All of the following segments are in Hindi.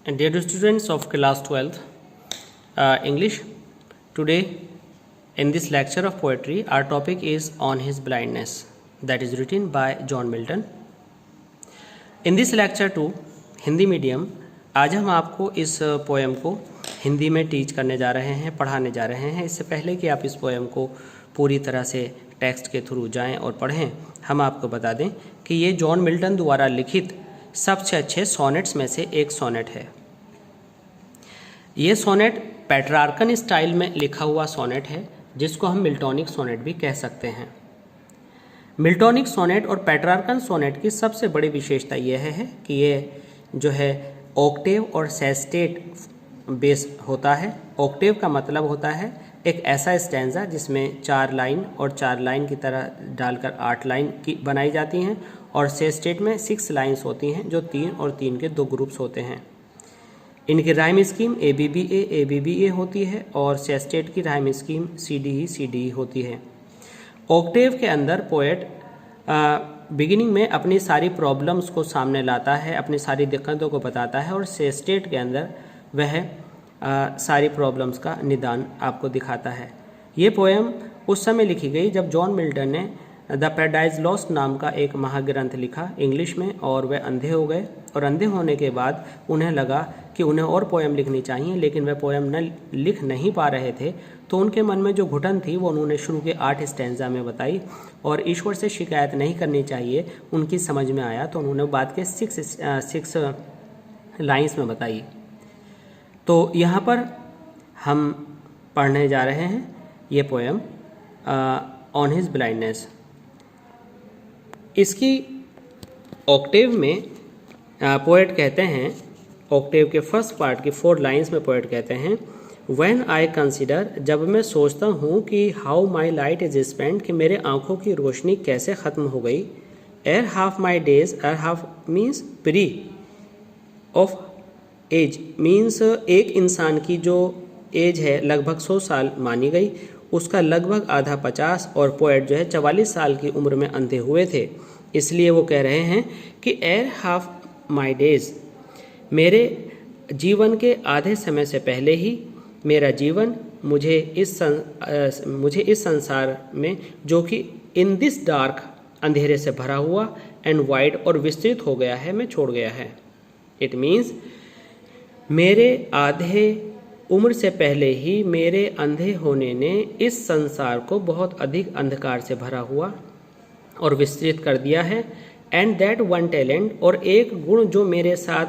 Dear students of class 12th English, today in this lecture of poetry our topic is On His Blindness, that is written by John Milton. In this lecture to Hindi medium आज हम आपको इस पोएम को हिंदी में टीच करने जा रहे हैं, पढ़ाने जा रहे हैं। इससे पहले कि आप इस पोएम को पूरी तरह से टेक्स्ट के थ्रू जाएं और पढ़ें, हम आपको बता दें कि ये जॉन मिल्टन द्वारा लिखित सबसे अच्छे सोनेट्स में से एक सोनेट है। ये सोनेट पेट्रार्कन स्टाइल में लिखा हुआ सोनेट है, जिसको हम मिल्टोनिक सोनेट भी कह सकते हैं। मिल्टोनिक सोनेट और पेट्रार्कन सोनेट की सबसे बड़ी विशेषता यह है कि ये जो है ऑक्टेव और सेस्टेट बेस होता है। ऑक्टेव का मतलब होता है एक ऐसा स्टैंजा जिसमें 4 लाइन और 4 लाइन की तरह डालकर 8 लाइन की बनाई जाती हैं, और सेस्टेट में 6 लाइन्स होती हैं जो 3 और 3 के 2 ग्रुप्स होते हैं। इनकी राइम स्कीम ABBA होती है और सेस्टेट की राइम स्कीम CDE होती है। ऑक्टेव के अंदर पोएट बिगिनिंग में अपनी सारी प्रॉब्लम्स को सामने लाता है, अपनी सारी दिक्कतों को बताता है, और सेस्टेट के अंदर वह सारी प्रॉब्लम्स का निदान आपको दिखाता है। ये पोएम उस समय लिखी गई जब जॉन मिल्टन ने द पैराडाइज लॉस्ट नाम का एक महाग्रंथ लिखा इंग्लिश में, और वह अंधे हो गए। और अंधे होने के बाद उन्हें लगा कि उन्हें और पोएम लिखनी चाहिए, लेकिन वह पोएम लिख नहीं पा रहे थे। तो उनके मन में जो घुटन थी वो उन्होंने शुरू के 8 स्टैंजा में बताई, और ईश्वर से शिकायत नहीं करनी चाहिए उनकी समझ में आया, तो उन्होंने बात के 6 लाइन्स में बताई। तो यहाँ पर हम पढ़ने जा रहे हैं ये पोएम ऑन हिज ब्लाइंडनेस। इसकी ऑक्टेव में पोएट कहते हैं, ऑक्टेव के फर्स्ट पार्ट की 4 लाइन्स में पोएट कहते हैं, व्हेन आई कंसिडर, जब मैं सोचता हूँ कि how my light is spend, कि मेरे आँखों की रोशनी कैसे ख़त्म हो गई। Ere half my days, ere half means pre of age, means एक इंसान की जो एज है लगभग 100 साल मानी गई, उसका लगभग आधा 50, और पोएट जो है 44 साल की उम्र में अंधे हुए थे। इसलिए वो कह रहे हैं कि एर हाफ माई डेज, मेरे जीवन के आधे समय से पहले ही मेरा जीवन मुझे इस संसार में, जो कि इन दिस डार्क, अंधेरे से भरा हुआ, एंड वाइड, और विस्तृत हो गया है, मैं छोड़ गया है। इट मीन्स मेरे आधे उम्र से पहले ही मेरे अंधे होने ने इस संसार को बहुत अधिक अंधकार से भरा हुआ और विस्तृत कर दिया है। एंड दैट वन टैलेंट, और एक गुण जो मेरे साथ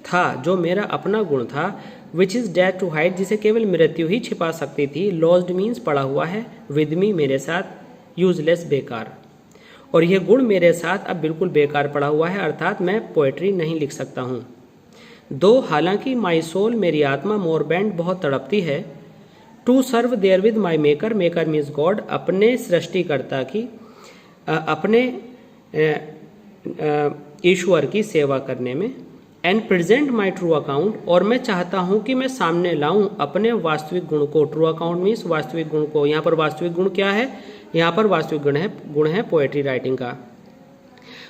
था, जो मेरा अपना गुण था, which is death to hide, जिसे केवल मृत्यु ही छिपा सकती थी। लॉस्ट मीन्स पड़ा हुआ है, विद मी मेरे साथ, यूजलेस बेकार, और यह गुण मेरे साथ अब बिल्कुल बेकार पड़ा हुआ है, अर्थात मैं पोएट्री नहीं लिख सकता हूँ। दो हालांकि माई सोल, मेरी आत्मा, मोर बैंड, बहुत तड़पती है। To serve therewith my maker, maker means God, अपने सृष्टिकर्ता की, अपने ईश्वर की सेवा करने में। And present my true account, और मैं चाहता हूँ कि मैं सामने लाऊं अपने वास्तविक गुण को। ट्रू अकाउंट मीन्स वास्तविक गुण को। यहाँ पर वास्तविक गुण क्या है? यहाँ पर वास्तविक गुण है पोएट्री राइटिंग का।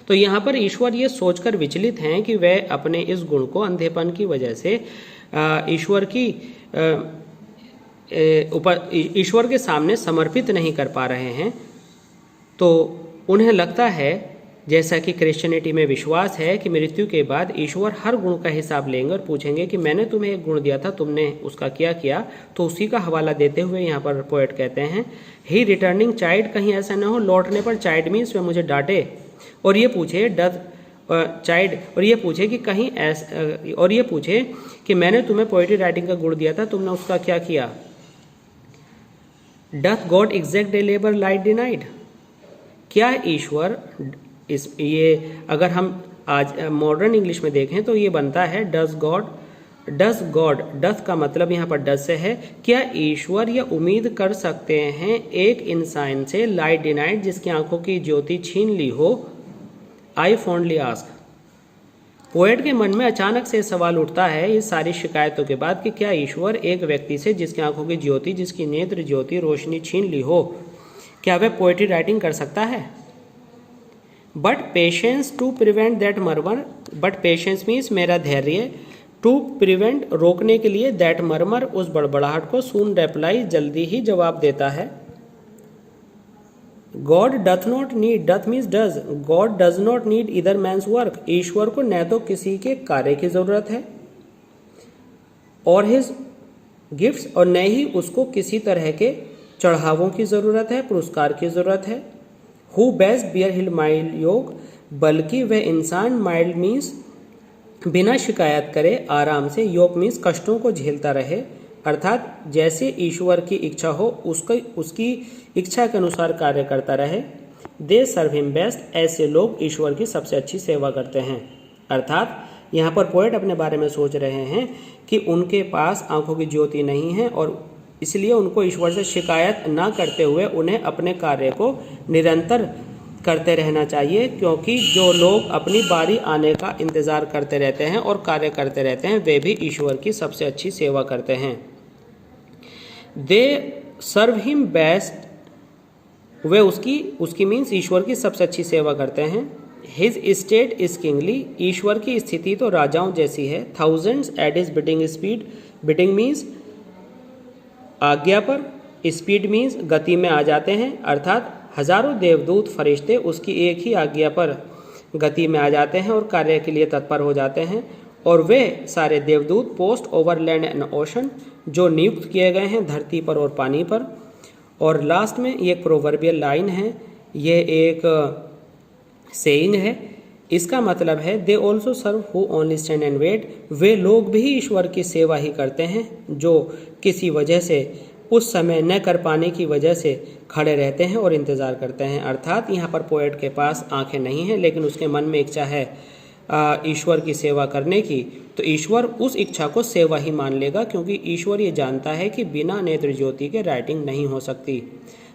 तो यहाँ पर ईश्वर ये सोचकर विचलित हैं कि वह अपने इस गुण को अंधेपन की वजह से ईश्वर के सामने समर्पित नहीं कर पा रहे हैं। तो उन्हें लगता है, जैसा कि क्रिश्चियनिटी में विश्वास है, कि मृत्यु के बाद ईश्वर हर गुण का हिसाब लेंगे और पूछेंगे कि मैंने तुम्हें एक गुण दिया था, तुमने उसका क्या किया। तो उसी का हवाला देते हुए यहाँ पर पोएट कहते हैं, ही रिटर्निंग चाइल्ड, कहीं ऐसा न हो लौटने पर चाइल्ड मीन्स वह मुझे डांटे और ये पूछे चाइल्ड, और ये पूछे कि कहीं ऐसा, और ये पूछे कि मैंने तुम्हें पोएट्री राइटिंग का गुण दिया था, तुमने उसका क्या किया। Doth God exact a labour light denied, क्या ईश्वर ये अगर हम आज मॉडर्न इंग्लिश में देखें तो ये बनता है डज गॉड, डथ का मतलब यहाँ पर डज से है। क्या ईश्वर ये उम्मीद कर सकते हैं एक इंसान से, लाइट डिनाइड, जिसकी आंखों की ज्योति छीन ली हो। आई फॉन्डली आस्क, पोएट के मन में अचानक से सवाल उठता है इस सारी शिकायतों के बाद कि क्या ईश्वर एक व्यक्ति से जिसकी आंखों की ज्योति, जिसकी नेत्र ज्योति रोशनी छीन ली हो, क्या वह पोएट्री राइटिंग कर सकता है। But patience to prevent that murmur, but patience means मेरा धैर्य, टू प्रिवेंट रोकने के लिए, दैट मरमर उस बड़बड़ाहट को, सून रेप्लाई जल्दी ही जवाब देता है। God doth not need, doth means does, God does not need either man's work, ईश्वर को न तो किसी के कार्य की जरूरत है और हिज गिफ्ट्स, और न ही उसको किसी तरह के चढ़ावों की जरूरत है, पुरस्कार की जरूरत है। Who best bear his mild yoke, बल्कि वह इंसान, माइल्ड मीन्स बिना शिकायत करे, आराम से, योग मीन्स कष्टों को झेलता रहे, अर्थात जैसे ईश्वर की इच्छा हो उसकी इच्छा के अनुसार कार्य करता रहे। दे सर्व हिम बेस्ट, ऐसे लोग ईश्वर की सबसे अच्छी सेवा करते हैं। अर्थात यहाँ पर पोएट अपने बारे में सोच रहे हैं कि उनके पास आंखों की ज्योति नहीं है और इसलिए उनको ईश्वर से शिकायत ना करते हुए उन्हें अपने कार्य को निरंतर करते रहना चाहिए, क्योंकि जो लोग अपनी बारी आने का इंतज़ार करते रहते हैं और कार्य करते रहते हैं वे भी ईश्वर की सबसे अच्छी सेवा करते हैं। दे सर्व हिम बेस्ट, वे उसकी मीन्स ईश्वर की सबसे अच्छी सेवा करते हैं। हिज स्टेट इज किंगली, ईश्वर की स्थिति तो राजाओं जैसी है। Thousands at his bidding speed, bidding means आज्ञा पर, स्पीड मीन्स गति में आ जाते हैं, अर्थात हजारों देवदूत फरिश्ते उसकी एक ही आज्ञा पर गति में आ जाते हैं और कार्य के लिए तत्पर हो जाते हैं। और वे सारे देवदूत post over land and ocean, जो नियुक्त किए गए हैं धरती पर और पानी पर। और लास्ट में ये एक प्रोवर्बियल लाइन है, ये एक सेइंग है, इसका मतलब है they also serve who only stand and wait, वे लोग भी ईश्वर की सेवा ही करते हैं जो किसी वजह से उस समय न कर पाने की वजह से खड़े रहते हैं और इंतज़ार करते हैं। अर्थात यहाँ पर पोएट के पास आंखें नहीं हैं लेकिन उसके मन में इच्छा है ईश्वर की सेवा करने की, तो ईश्वर उस इच्छा को सेवा ही मान लेगा, क्योंकि ईश्वर ये जानता है कि बिना नेत्र ज्योति के राइटिंग नहीं हो सकती।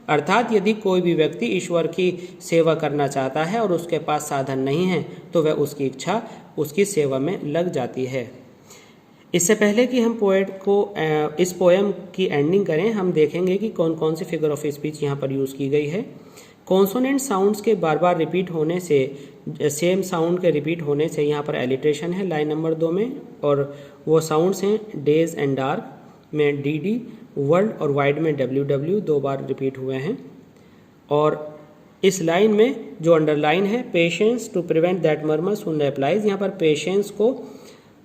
अर्थात यदि कोई भी व्यक्ति ईश्वर की सेवा करना चाहता है और उसके पास साधन नहीं है तो वह उसकी इच्छा उसकी सेवा में लग जाती है। इससे पहले कि हम पोएट को इस पोएम की एंडिंग करें, हम देखेंगे कि कौन कौन सी फिगर ऑफ स्पीच यहाँ पर यूज़ की गई है। कॉन्सोनेंट साउंड्स के बार बार रिपीट होने से, सेम साउंड के रिपीट होने से यहाँ पर एलिट्रेशन है लाइन नंबर 2 में, और वो साउंड्स हैं डेज एंड डार्क में डी, वर्ल्ड और वाइड में WW 2 बार रिपीट हुए हैं। और इस लाइन में जो अंडरलाइन है, patience to prevent that murmur soon applies, यहाँ पर पेशेंस को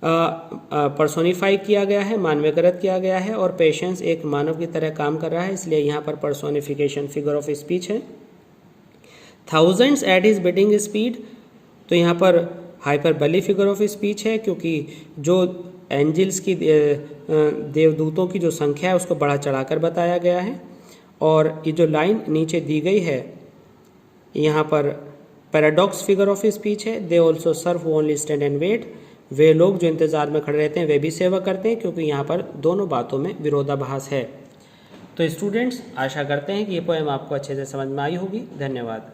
पर्सोनिफाई किया गया है, मानवीकृत किया गया है, और पेशेंस एक मानव की तरह काम कर रहा है, इसलिए यहाँ पर पर्सोनिफिकेशन फिगर ऑफ स्पीच है। Thousands at his bidding speed, तो यहाँ पर हाइपरबली फिगर ऑफ स्पीच है, क्योंकि जो एंजल्स की देवदूतों की जो संख्या है उसको बढ़ा चढ़ाकर बताया गया है। और ये जो लाइन नीचे दी गई है यहाँ पर पैराडॉक्स फिगर ऑफ स्पीच है। They also serve only stand and wait, वे लोग जो इंतज़ार में खड़े रहते हैं वे भी सेवा करते हैं, क्योंकि यहाँ पर दोनों बातों में विरोधाभास है। तो स्टूडेंट्स, आशा करते हैं कि ये पोएम आपको अच्छे से समझ में आई होगी। धन्यवाद।